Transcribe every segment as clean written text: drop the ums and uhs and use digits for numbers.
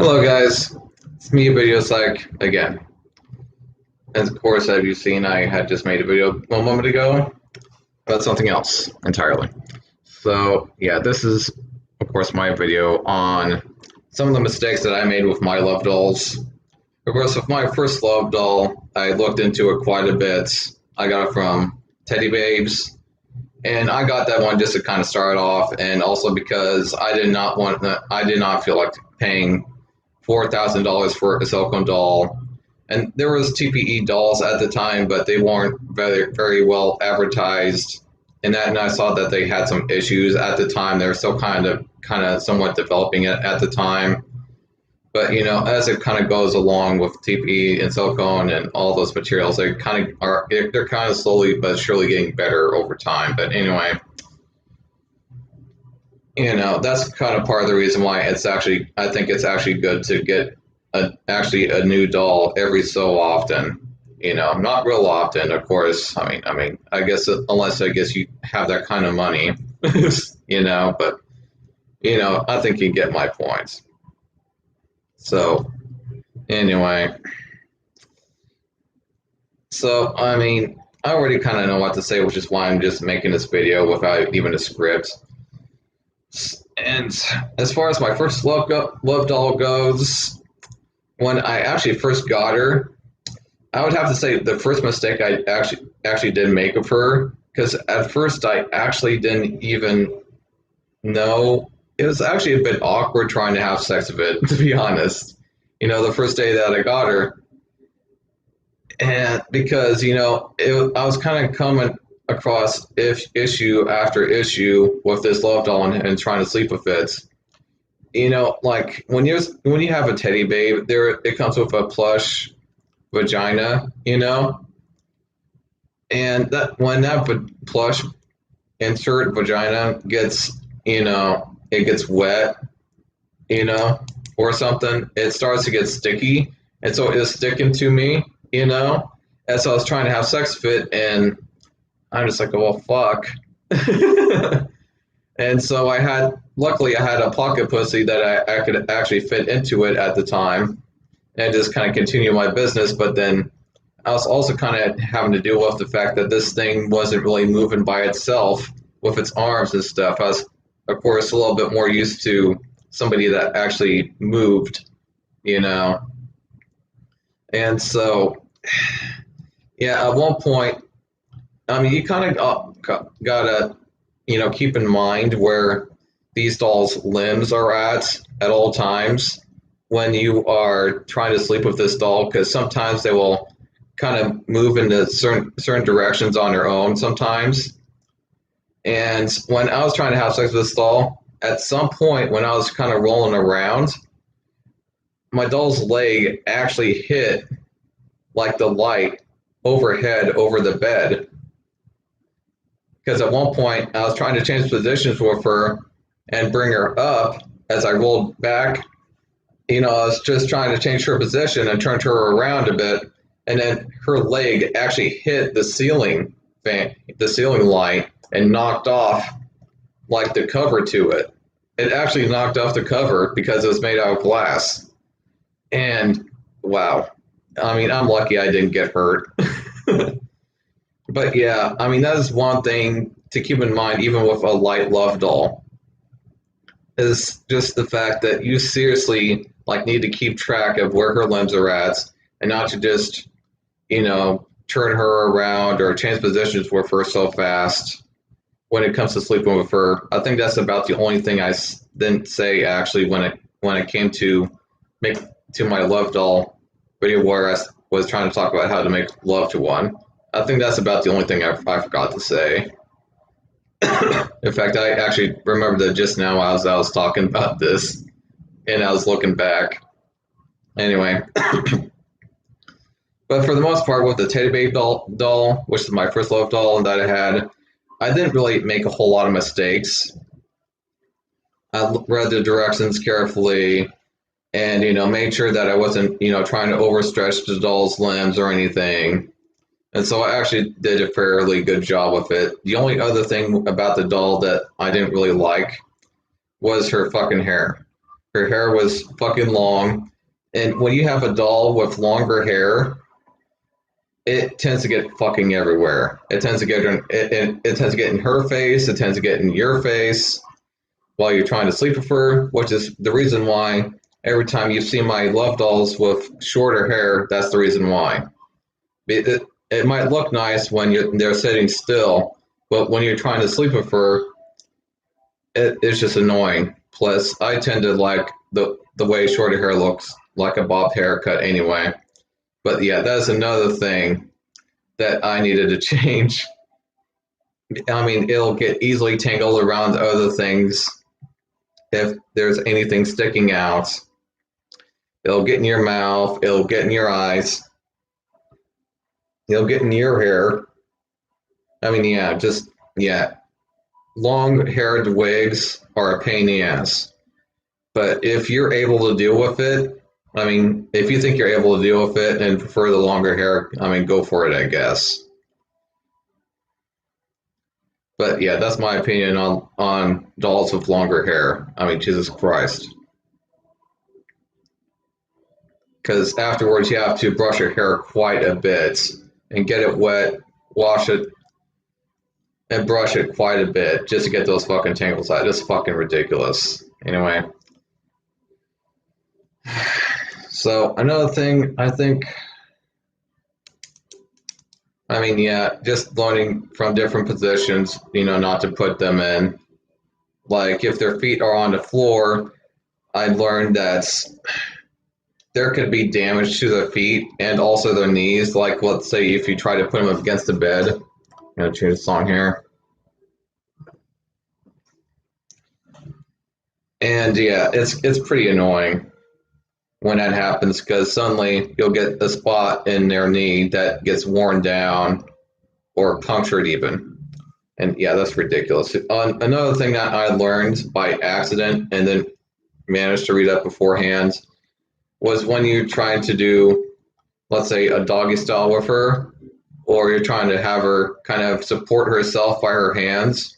Hello guys, it's me, Video Psych, again. And of course, as you've seen, I had just made a video a moment ago about something else entirely. So yeah, this is of course my video on some of the mistakes that I made with my love dolls. Of course, with my first love doll, I looked into it quite a bit. I got it from Teddy Babes, and I got that one just to kind of start off, and also because I did not feel like paying $4,000 for a silicone doll. And there was TPE dolls at the time, but they weren't very well advertised. And I saw that they had some issues at the time. They were still kind of somewhat developing it at the time. But as it kind of goes along with TPE and silicone and all those materials, they're kind of slowly but surely getting better over time. But anyway, that's kind of part of the reason why I think it's actually good to get a new doll every so often. Not real often, of course. I guess unless you have that kind of money, but I think you get my points. So anyway, I already kind of know what to say, which is why I'm just making this video without even a script. And as far as my first love doll goes, when I actually first got her, I would have to say the first mistake I actually did make of her, because at first I actually didn't even know. It was actually a bit awkward trying to have sex with it, to be honest. The first day that I got her, and because I was kind of coming across issue after issue with this love doll and trying to sleep with it. Like when you have a teddy babe, it comes with a plush vagina, and that when that plush insert vagina gets it gets wet, or something, it starts to get sticky, and so it's sticking to me, and so I was trying to have sex with it, and I'm just like, well, fuck. And so luckily I had a pocket pussy that I could actually fit into it at the time, and just kind of continue my business. But then I was also kind of having to deal with the fact that this thing wasn't really moving by itself with its arms and stuff. I was, of course, a little bit more used to somebody that actually moved, And so, yeah, at one point, you kind of gotta, keep in mind where these dolls' limbs are at all times when you are trying to sleep with this doll, because sometimes they will kind of move into certain directions on their own sometimes. And when I was trying to have sex with this doll, at some point when I was kind of rolling around, my doll's leg actually hit like the light overhead over the bed. Because at one point I was trying to change positions with her and bring her up as I rolled back. I was just trying to change her position and turned her around a bit, and then her leg actually hit the ceiling light and knocked off like the cover to it. It actually knocked off the cover because it was made out of glass. And wow, I'm lucky I didn't get hurt. But yeah, that is one thing to keep in mind, even with a light love doll, is just the fact that you seriously need to keep track of where her limbs are at, and not to just, turn her around or change positions with her so fast when it comes to sleeping with her. I think that's about the only thing I didn't say actually when it came to my love doll video, where I was trying to talk about how to make love to one. I think that's about the only thing I forgot to say. In fact, I actually remembered that just now as I was talking about this, and I was looking back. Anyway, but for the most part, with the Teddy Babe doll, which is my first love doll that I had, I didn't really make a whole lot of mistakes. I read the directions carefully, and made sure that I wasn't trying to overstretch the doll's limbs or anything. And so I actually did a fairly good job with it. The only other thing about the doll that I didn't really like was her fucking hair. her hair was fucking long. And when you have a doll with longer hair, it tends to get fucking everywhere. It tends to get it tends to get in her face. It tends to get in your face while you're trying to sleep with her, which is the reason why every time you see my love dolls with shorter hair, that's the reason why. It might look nice when they're sitting still, but when you're trying to sleep with her, it's just annoying. Plus, I tend to like the way shorter hair looks, like a bob haircut anyway. But yeah, that's another thing that I needed to change. I mean, it'll get easily tangled around other things if there's anything sticking out. It'll get in your mouth, it'll get in your eyes, it'll get in your hair. I mean, yeah, long-haired wigs are a pain in the ass. But if you're able to deal with it, I mean, if you think you're able to deal with it and prefer the longer hair, I mean, go for it, I guess. But yeah, that's my opinion on dolls with longer hair. I mean, Jesus Christ. Because afterwards you have to brush your hair quite a bit and get it wet, wash it, and brush it quite a bit just to get those fucking tangles out. It's fucking ridiculous. Anyway. So another thing, I mean, yeah, just learning from different positions, not to put them in. Like if their feet are on the floor, I learned that there could be damage to their feet and also their knees. Like let's say if you try to put them up against the bed. I'm gonna change the song here. And yeah, it's pretty annoying when that happens because suddenly you'll get a spot in their knee that gets worn down or punctured even. And yeah, that's ridiculous. Another thing that I learned by accident and then managed to read up beforehand was when you're trying to do, let's say, a doggy style with her, or you're trying to have her kind of support herself by her hands.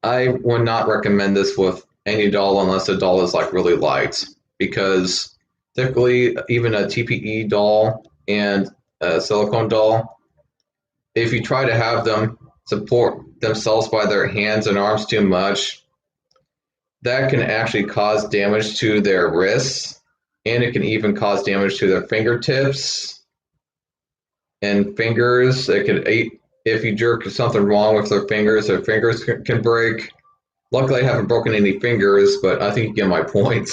I would not recommend this with any doll unless the doll is like really light, because typically even a TPE doll and a silicone doll, if you try to have them support themselves by their hands and arms too much, that can actually cause damage to their wrists, and it can even cause damage to their fingertips and fingers. It could, if you jerk something wrong with their fingers can break. Luckily, I haven't broken any fingers, but I think you get my point.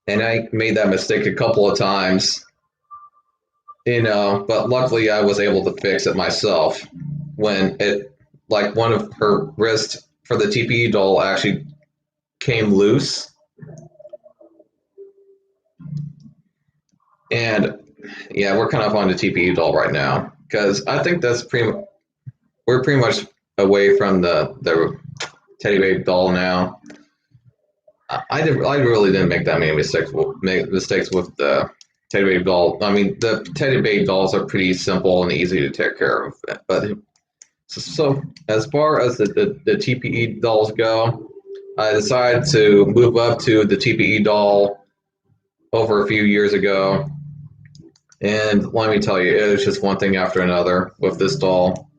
And I made that mistake a couple of times, but luckily I was able to fix it myself when like one of her wrists for the TPE doll actually came loose. And yeah, we're kind of on the TPE doll right now because I think we're pretty much away from the teddy bear doll now. I really didn't make that many mistakes with the teddy bear doll. I mean, the teddy bear dolls are pretty simple and easy to take care of. But so as far as the TPE dolls go, I decided to move up to the TPE doll over a few years ago. And let me tell you, it was just one thing after another with this doll.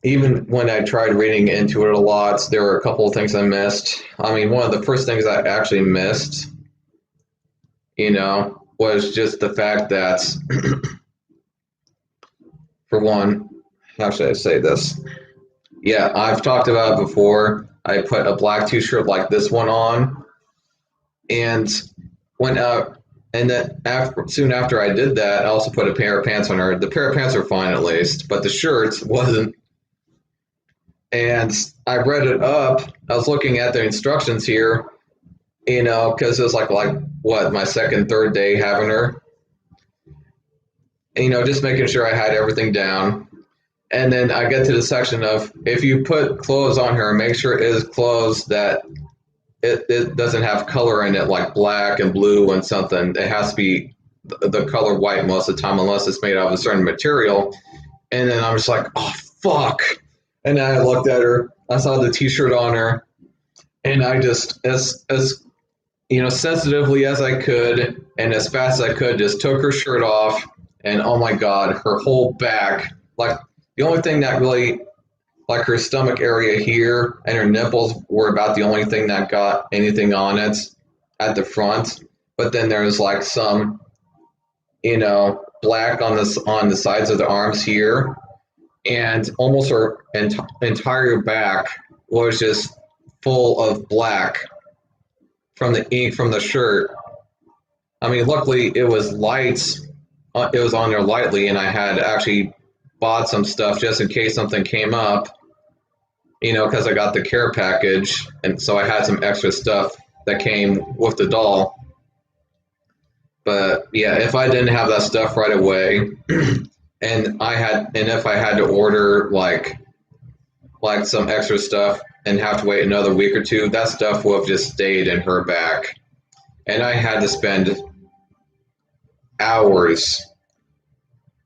Even when I tried reading into it a lot, there were a couple of things I missed. I mean, one of the first things I actually missed, was just the fact that, for one, how should I say this? Yeah, I've talked about it before. I put a black t-shirt like this one on and went out. And then soon after I did that, I also put a pair of pants on her. The pair of pants are fine at least, but the shirt wasn't. And I read it up. I was looking at the instructions here, because it was like what, my second, third day having her. And, just making sure I had everything down. And then I get to the section of if you put clothes on her, make sure it is clothes that it doesn't have color in it, like black and blue and something. It has to be the color white most of the time, unless it's made out of a certain material. And then I'm just like, oh, fuck. And then I looked at her. I saw the t-shirt on her. And I just, as sensitively as I could and as fast as I could, just took her shirt off. And oh my God, her whole back, like the only thing that really, like her stomach area here and her nipples were about the only thing that got anything on it at the front. But then there's like some, black on the sides of the arms here, and almost her entire back was just full of black from the ink from the shirt. I mean, luckily it was lights. It was on there lightly, and I had actually bought some stuff just in case something came up. Because I got the care package, and so I had some extra stuff that came with the doll. But yeah, if I didn't have that stuff right away, and if I had to order like some extra stuff and have to wait another week or two, that stuff would have just stayed in her back, and I had to spend hours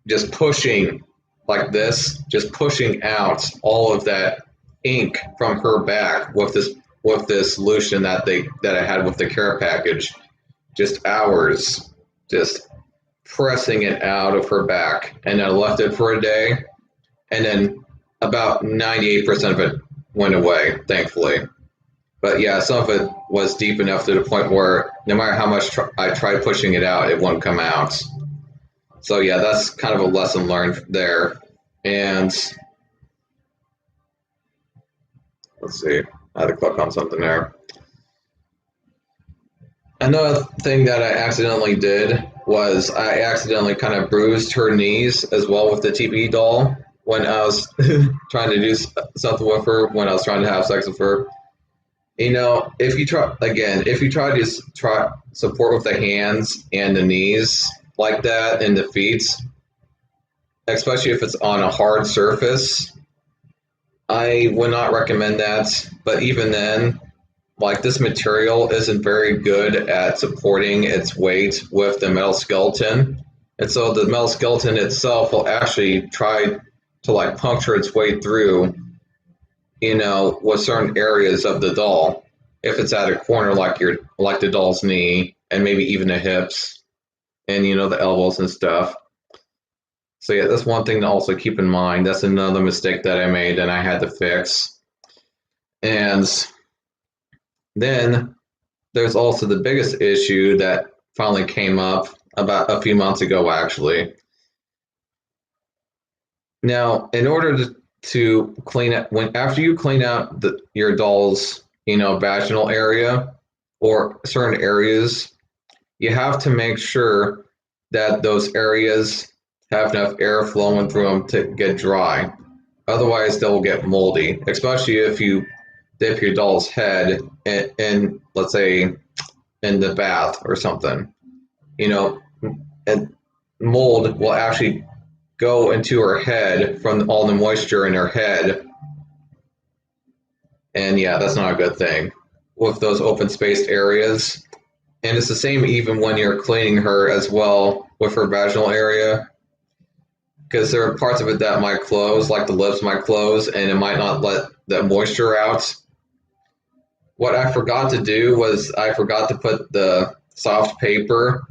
just pushing like this, just pushing out all of that ink from her back with this solution that I had with the care package. Just hours, just pressing it out of her back, and I left it for a day, and then about 98% of it went away, thankfully. But yeah, some of it was deep enough to the point where no matter how much I tried pushing it out, it wouldn't come out. So yeah, that's kind of a lesson learned there. And let's see, I had to click on something there. Another thing that I accidentally did was I accidentally kind of bruised her knees as well with the TPE doll when I was trying to do something with her, when I was trying to have sex with her. If you try to try support with the hands and the knees like that and the feet, especially if it's on a hard surface, I would not recommend that. But even then, like, this material isn't very good at supporting its weight with the metal skeleton. And so the metal skeleton itself will actually try to like puncture its way through, with certain areas of the doll. If it's at a corner like the doll's knee and maybe even the hips and the elbows and stuff. So yeah, that's one thing to also keep in mind. That's another mistake that I made and I had to fix. And then there's also the biggest issue that finally came up about a few months ago, actually. Now, in order to clean it, after you clean out your doll's, vaginal area or certain areas, you have to make sure that those areas have enough air flowing through them to get dry. Otherwise, they'll get moldy, especially if you dip your doll's head in, let's say, in the bath or something. And mold will actually go into her head from all the moisture in her head. And yeah, that's not a good thing with those open spaced areas. And it's the same even when you're cleaning her as well with her vaginal area. Because there are parts of it that might close, like the lips might close, and it might not let that moisture out. What I forgot to do was I forgot to put the soft paper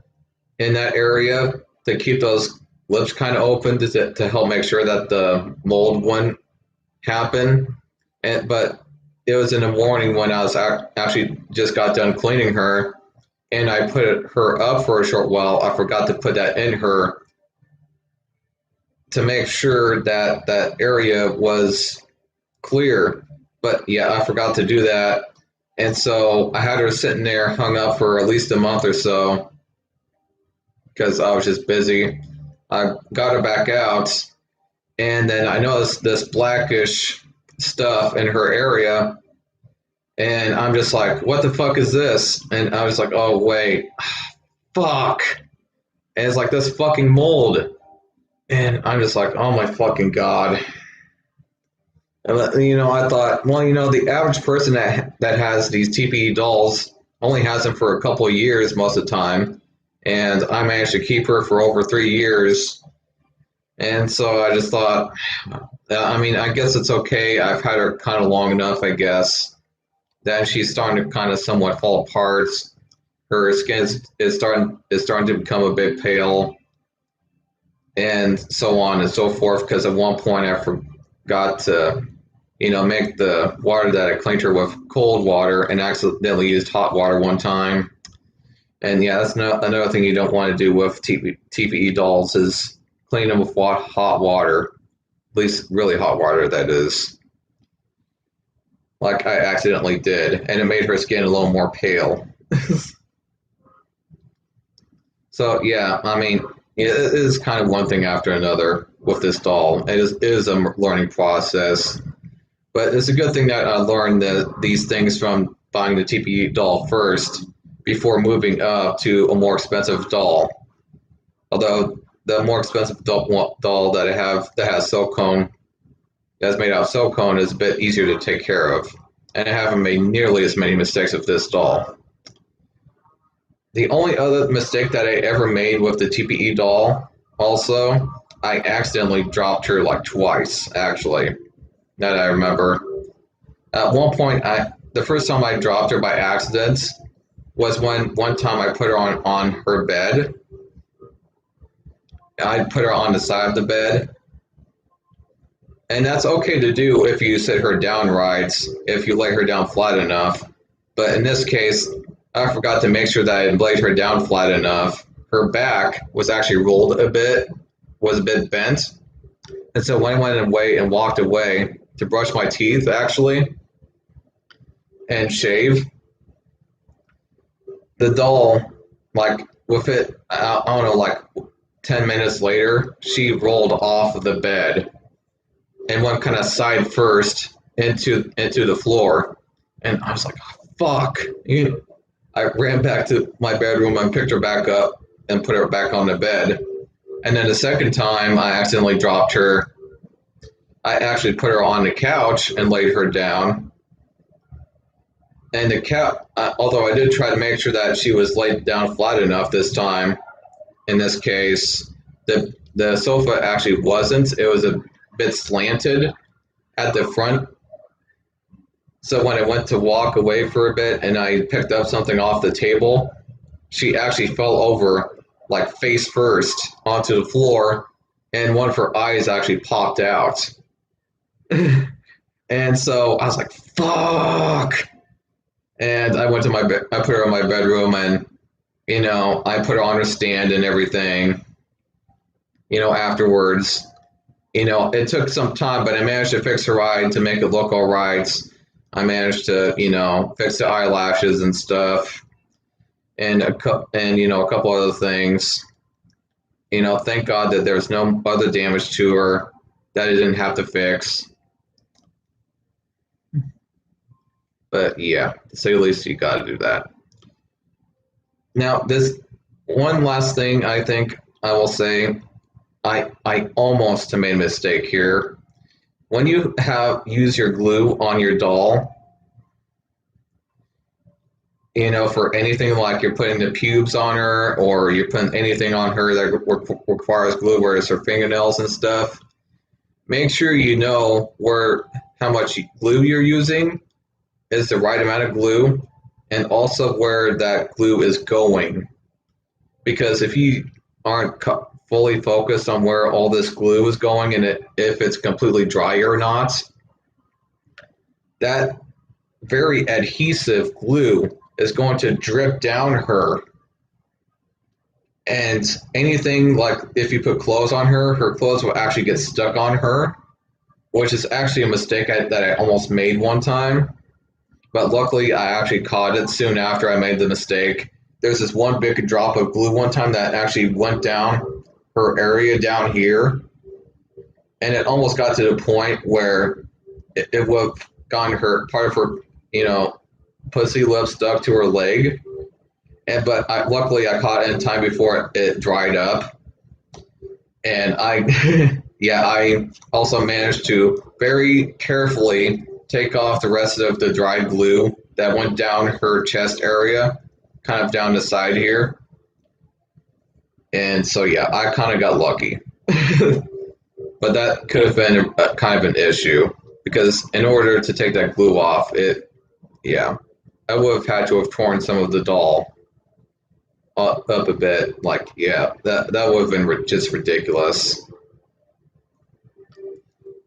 in that area to keep those lips kind of open to help make sure that the mold wouldn't happen. But it was in the morning when I was actually just got done cleaning her, and I put her up for a short while. I forgot to put that in her to make sure that that area was clear. But yeah, I forgot to do that. And so I had her sitting there hung up for at least a month or so because I was just busy. I got her back out, and then I noticed this blackish stuff in her area, and I'm just like, what the fuck is this? And I was like, oh, wait, fuck. And it's like this fucking mold. And I'm just like, oh my fucking God. And I thought, well, the average person that has these TPE dolls only has them for a couple of years most of the time. And I managed to keep her for over 3 years. And so I just thought, I mean, I guess it's okay. I've had her kind of long enough, I guess. then she's starting to kind of somewhat fall apart. Her skin is starting to become a bit pale, and so on and so forth. Because at one point I forgot to, make the water that I cleaned her with cold water, and accidentally used hot water one time. And yeah, that's another thing you don't want to do with TPE dolls is clean them with hot water, at least really hot water, that is. Like I accidentally did, and it made her skin a little more pale. So yeah, I mean, it is kind of one thing after another with this doll. It is a learning process, but it's a good thing that I learned these things from buying the TPE doll first before moving up to a more expensive doll. Although the more expensive doll that I have that has silicone, that's made out of silicone, is a bit easier to take care of, and I haven't made nearly as many mistakes with this doll. The only other mistake that I ever made with the TPE doll, also, I accidentally dropped her like twice, actually, now that I remember. At one point, the first time I dropped her by accident was when one time I put her on her bed. I put her on the side of the bed, and that's okay to do if you sit her down right, if you lay her down flat enough. But in this case, I forgot to make sure that I laid her down flat enough. Her back was actually rolled a bit, was a bit bent. And so when I went away and walked away to brush my teeth, actually, and shave, the doll, like with it, I don't know, like 10 minutes later, she rolled off of the bed and went kind of side first into the floor. And I was like, oh, fuck. I ran back to my bedroom and picked her back up and put her back on the bed. And then the second time I accidentally dropped her, I actually put her on the couch and laid her down. And the couch, although I did try to make sure that she was laid down flat enough this time, in this case, the sofa actually wasn't. It was a bit slanted at the front. So when I went to walk away for a bit and I picked up something off the table, she actually fell over like face first onto the floor, and one of her eyes actually popped out. And so I was like, fuck. And I went to my bed, I put her in my bedroom, and I put her on her stand and everything. Afterwards, it took some time, but I managed to fix her eye to make it look all right. I managed to, fix the eyelashes and stuff, and a couple other things. Thank God that there's no other damage to her that I didn't have to fix. But yeah, to say the least, you got to do that. Now, this one last thing I think I will say, I almost made a mistake here. When you use your glue on your doll, for anything like you're putting the pubes on her, or you're putting anything on her that requires glue, where it's her fingernails and stuff, make sure you know how much glue you're using is the right amount of glue, and also where that glue is going. Because if you aren't fully focused on where all this glue is going, and if it's completely dry or not, that very adhesive glue is going to drip down her. And anything like if you put clothes on her, her clothes will actually get stuck on her, which is actually a mistake that I almost made one time. But luckily, I actually caught it soon after I made the mistake. There's this one big drop of glue one time that actually went down her area down here, and it almost got to the point where it would have gotten her part of her, pussy lip stuck to her leg. But luckily, I caught it in time before it dried up, and I also managed to very carefully take off the rest of the dried glue that went down her chest area, kind of down the side here. And so, yeah, I kind of got lucky. But that could have been kind of an issue, because in order to take that glue off, it yeah, I would have had to have torn some of the doll up a bit. Like, yeah, that would have been just ridiculous.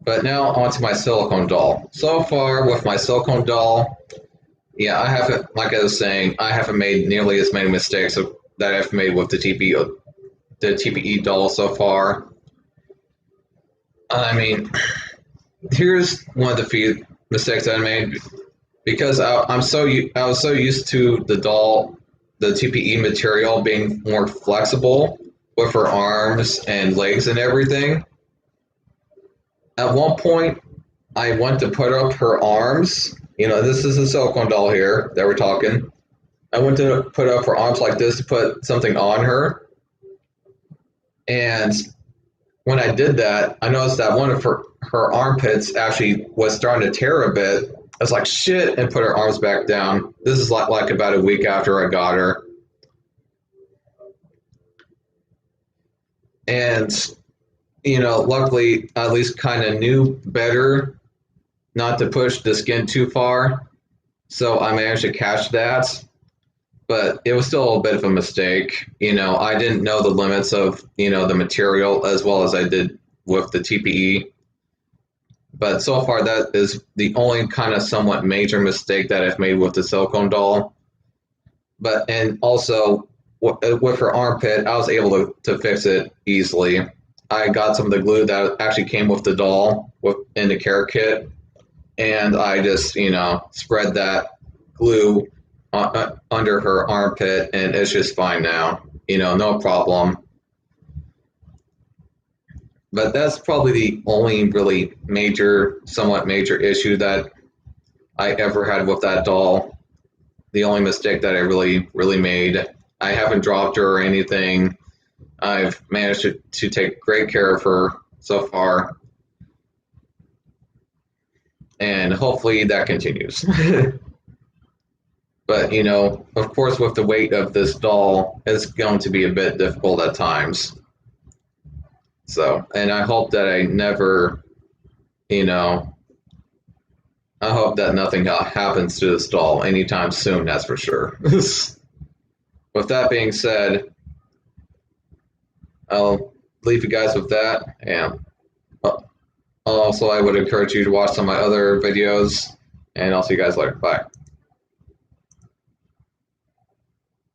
But now onto my silicone doll. So far with my silicone doll, yeah, I haven't, like I was saying, I haven't made nearly as many mistakes that I've made with the TPE doll so far. I mean, here's one of the few mistakes I made because I was so used to the TPE material being more flexible with her arms and legs and everything. At one point, I went to put up her arms. This is a silicone doll here that we're talking. I went to put up her arms like this to put something on her, and when I did that, I noticed that one of her armpits actually was starting to tear a bit. I was like, shit, and put her arms back down. This is like about a week after I got her. And, luckily, I at least kind of knew better not to push the skin too far. So I managed to catch that. But it was still a bit of a mistake. I didn't know the limits of, the material as well as I did with the TPE. But so far, that is the only kind of somewhat major mistake that I've made with the silicone doll. And also with her armpit, I was able to fix it easily. I got some of the glue that actually came with the doll in the care kit, and I just spread that glue under her armpit, and it's just fine now. No problem. But that's probably the only really somewhat major issue that I ever had with that doll. The only mistake that I really, really made. I haven't dropped her or anything. I've managed to take great care of her so far. And hopefully that continues. But, of course, with the weight of this doll, it's going to be a bit difficult at times. So, and I hope that I never, I hope that nothing happens to this doll anytime soon, that's for sure. With that being said, I'll leave you guys with that. And also, I would encourage you to watch some of my other videos. And I'll see you guys later. Bye.